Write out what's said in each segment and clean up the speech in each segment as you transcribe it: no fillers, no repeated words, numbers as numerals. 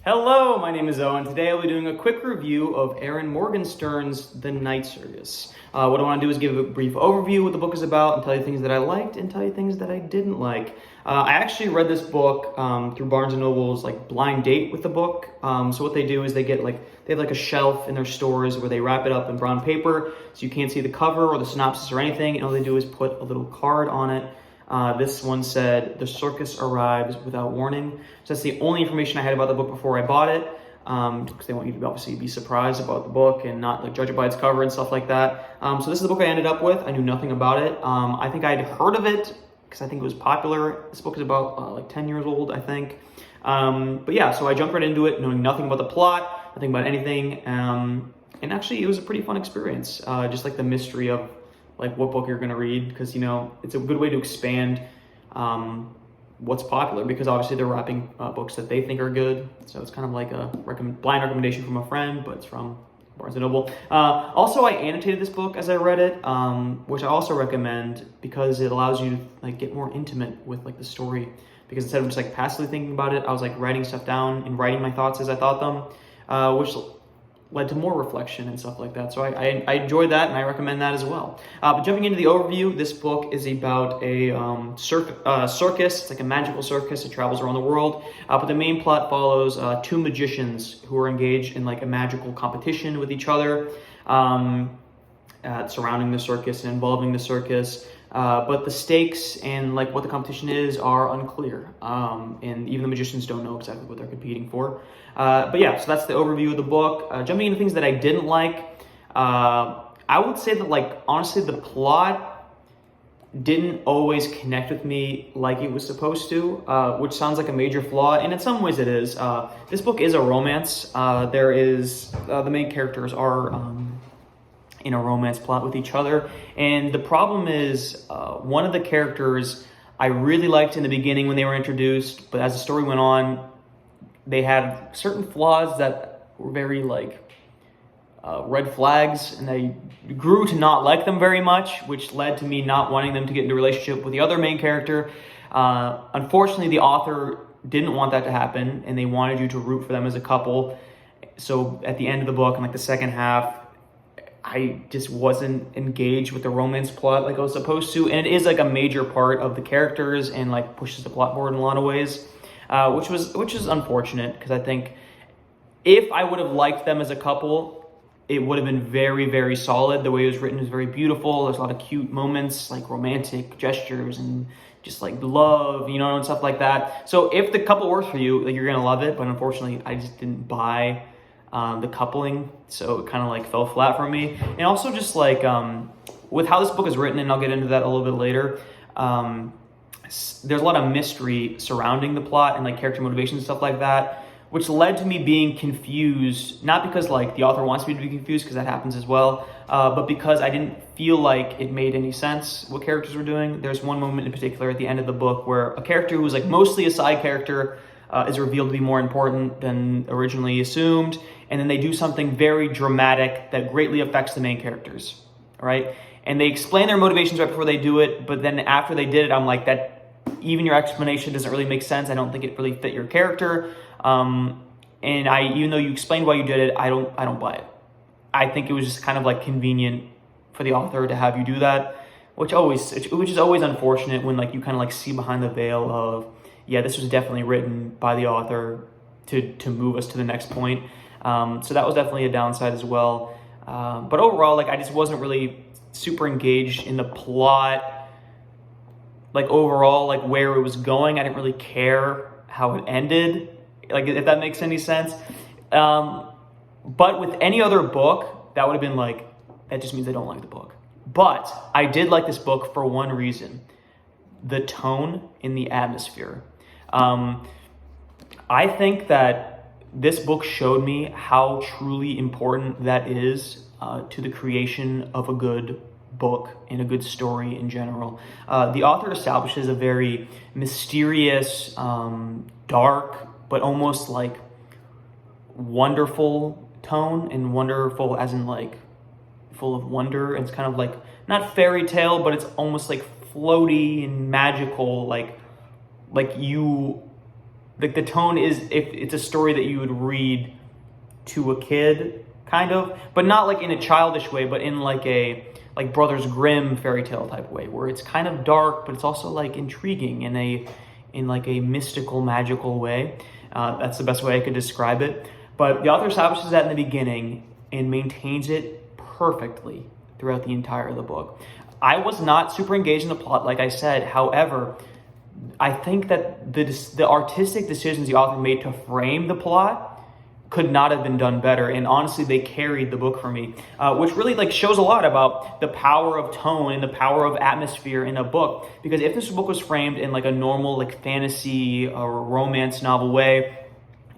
Hello, my name is Owen. Today I'll be doing a quick review of Erin Morgenstern's The Night Circus. What I want to do is give a brief overview of what the book is about and tell you things that I liked and tell you things that I didn't like. I actually read this book through Barnes & Noble's blind date with the book. So what they do is they have a shelf in their stores where they wrap it up in brown paper so you can't see the cover or the synopsis or anything, and all they do is put a little card on it. This one said, "The circus arrives without warning." So that's the only information I had about the book before I bought it, because they want you to obviously be surprised about the book and not judge it by its cover and stuff like that. So this is the book I ended up with. I knew nothing about it. I think I'd heard of it because I think it was popular. This book is about 10 years old, I think. But yeah, so I jumped right into it, knowing nothing about the plot, nothing about anything. And actually, it was a pretty fun experience. Just the mystery of what book you're going to read, because it's a good way to expand what's popular, because obviously they're wrapping books that they think are good. So it's kind of like a blind recommendation from a friend, but it's from Barnes & Noble. Also, I annotated this book as I read it, which I also recommend because it allows you to get more intimate with the story, because instead of just passively thinking about it, I was writing stuff down and writing my thoughts as I thought them, which led to more reflection and stuff like that. So I enjoyed that, and I recommend that as well. But jumping into the overview, this book is about a circus. It's like a magical circus. It travels around the world. But the main plot follows two magicians who are engaged in a magical competition with each other, surrounding the circus and involving the circus. But the stakes and what the competition is are unclear, and even the magicians don't know exactly what they're competing for. But yeah, so that's the overview of the book. Jumping into things that I didn't like, I would say that honestly the plot didn't always connect with me like it was supposed to, which sounds like a major flaw, and in some ways it is. This book is a romance. The main characters are in a romance plot with each other, and the problem is one of the characters I really liked in the beginning when they were introduced, but as the story went on, they had certain flaws that were very red flags, and I grew to not like them very much, which led to me not wanting them to get into a relationship with the other main character. Unfortunately, the author didn't want that to happen, and they wanted you to root for them as a couple. So at the end of the book, in the second half, I just wasn't engaged with the romance plot like I was supposed to, and it is a major part of the characters and pushes the plot forward in a lot of ways, which is unfortunate, because I think if I would have liked them as a couple, it would have been very, very solid. The way it was written is very beautiful. There's a lot of cute moments, romantic gestures and just love, and stuff like that. So if the couple works for you, you're gonna love it. But unfortunately, I just didn't buy the coupling, so it kind of fell flat for me. And also just with how this book is written, and I'll get into that a little bit later, there's a lot of mystery surrounding the plot and character motivation and stuff like that, which led to me being confused, not because the author wants me to be confused, because that happens as well, but because I didn't feel like it made any sense what characters were doing. There's one moment in particular at the end of the book where a character who was mostly a side character is revealed to be more important than originally assumed, and then they do something very dramatic that greatly affects the main characters, right? And they explain their motivations right before they do it, but then after they did it, I'm that even your explanation doesn't really make sense. I don't think it really fit your character, and even though you explained why you did it, I don't buy it. I think it was just kind of convenient for the author to have you do that, which is always unfortunate when you kind of see behind the veil of, yeah, this was definitely written by the author to move us to the next point. So that was definitely a downside as well. But overall, I just wasn't really super engaged in the plot. Overall, where it was going, I didn't really care how it ended, if that makes any sense. But with any other book, that would have been that just means I don't like the book. But I did like this book for one reason: the tone in the atmosphere. I think that this book showed me how truly important that is to the creation of a good book and a good story in general. The author establishes a very mysterious, dark, but almost wonderful tone, and wonderful as in full of wonder. It's kind of not fairy tale, but it's almost floaty and magical, like you like the tone is, if it's a story that you would read to a kid, kind of, but not like in a childish way, but in like a like Brothers Grimm fairy tale type way, where it's kind of dark, but it's also like intriguing in like a mystical, magical way. That's the best way I could describe it. But the author establishes that in the beginning and maintains it perfectly throughout the entire of the book. I was not super engaged in the plot, like I said. However, I think that the artistic decisions the author made to frame the plot could not have been done better, and honestly, they carried the book for me, which really like shows a lot about the power of tone and the power of atmosphere in a book. Because if this book was framed in like a normal like fantasy or romance novel way,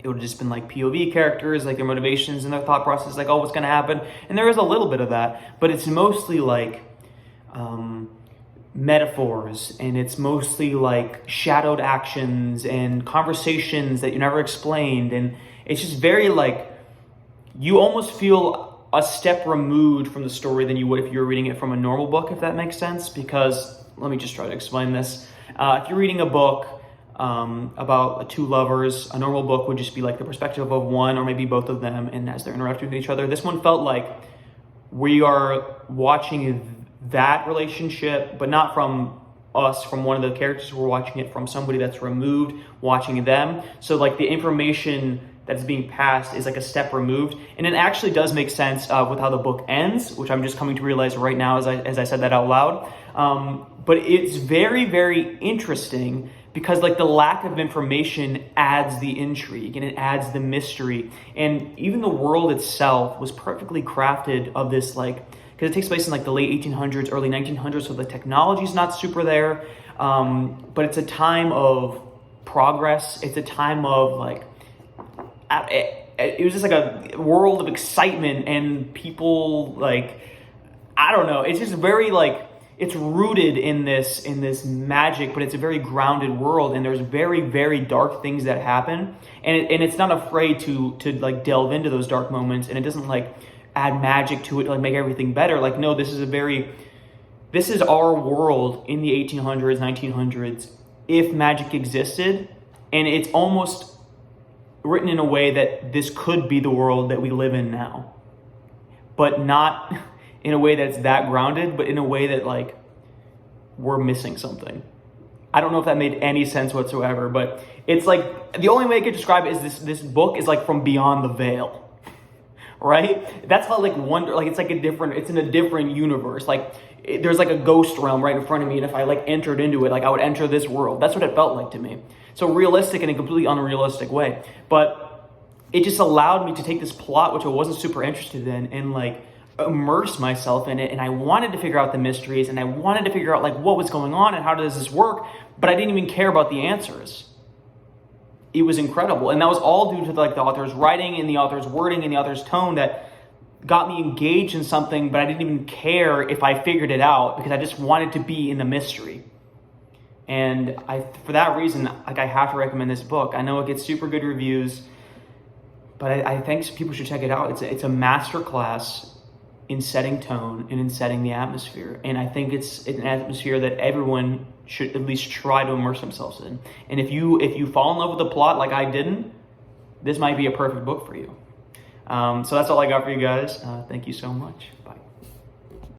it would have just been like POV characters, like their motivations and their thought process, like, oh, what's going to happen? And there is a little bit of that, but it's mostly like metaphors, and it's mostly like shadowed actions and conversations that you never explained, and it's just very like, you almost feel a step removed from the story than you would if you were reading it from a normal book, if that makes sense. Because, let me just try to explain this. If you're reading a book about two lovers, a normal book would just be like the perspective of one or maybe both of them, and as they're interacting with each other. This one felt like we are watching that relationship, but not from us, from one of the characters. We're watching it from somebody that's removed, watching them. So like the information that's being passed is like a step removed, and it actually does make sense with how the book ends, which I'm just coming to realize right now as I said that out loud. But it's very, very interesting because like the lack of information adds the intrigue and it adds the mystery, and even the world itself was perfectly crafted of this, like, because it takes place in like the late 1800s, early 1900s, so the technology's not super there, but it's a time of progress. It's a time of like, it was just like a world of excitement and people, like, I don't know, it's just very like, it's rooted in this magic, but it's a very grounded world, and there's very, very dark things that happen, and it's not afraid to like delve into those dark moments, and it doesn't like add magic to it to like make everything better. Like, no, this is our world in the 1800s, 1900s, if magic existed, and it's almost written in a way that this could be the world that we live in now, but not in a way that's that grounded, but in a way that like we're missing something. I don't know if that made any sense whatsoever, but it's like, the only way I could describe it is this book is like from beyond the veil, right? That's how like wonder, like it's like it's in a different universe. Like there's like a ghost realm right in front of me, and if I like entered into it, like I would enter this world. That's what it felt like to me. So realistic in a completely unrealistic way. But it just allowed me to take this plot, which I wasn't super interested in, and like immerse myself in it. And I wanted to figure out the mysteries, and I wanted to figure out like what was going on and how does this work, but I didn't even care about the answers. It was incredible. And that was all due to like the author's writing and the author's wording and the author's tone that got me engaged in something, but I didn't even care if I figured it out because I just wanted to be in the mystery. And for that reason, like I have to recommend this book. I know it gets super good reviews, but I think people should check it out. It's a masterclass in setting tone and in setting the atmosphere. And I think it's an atmosphere that everyone should at least try to immerse themselves in. And if you fall in love with the plot like I didn't, this might be a perfect book for you. So that's all I got for you guys. Thank you so much. Bye.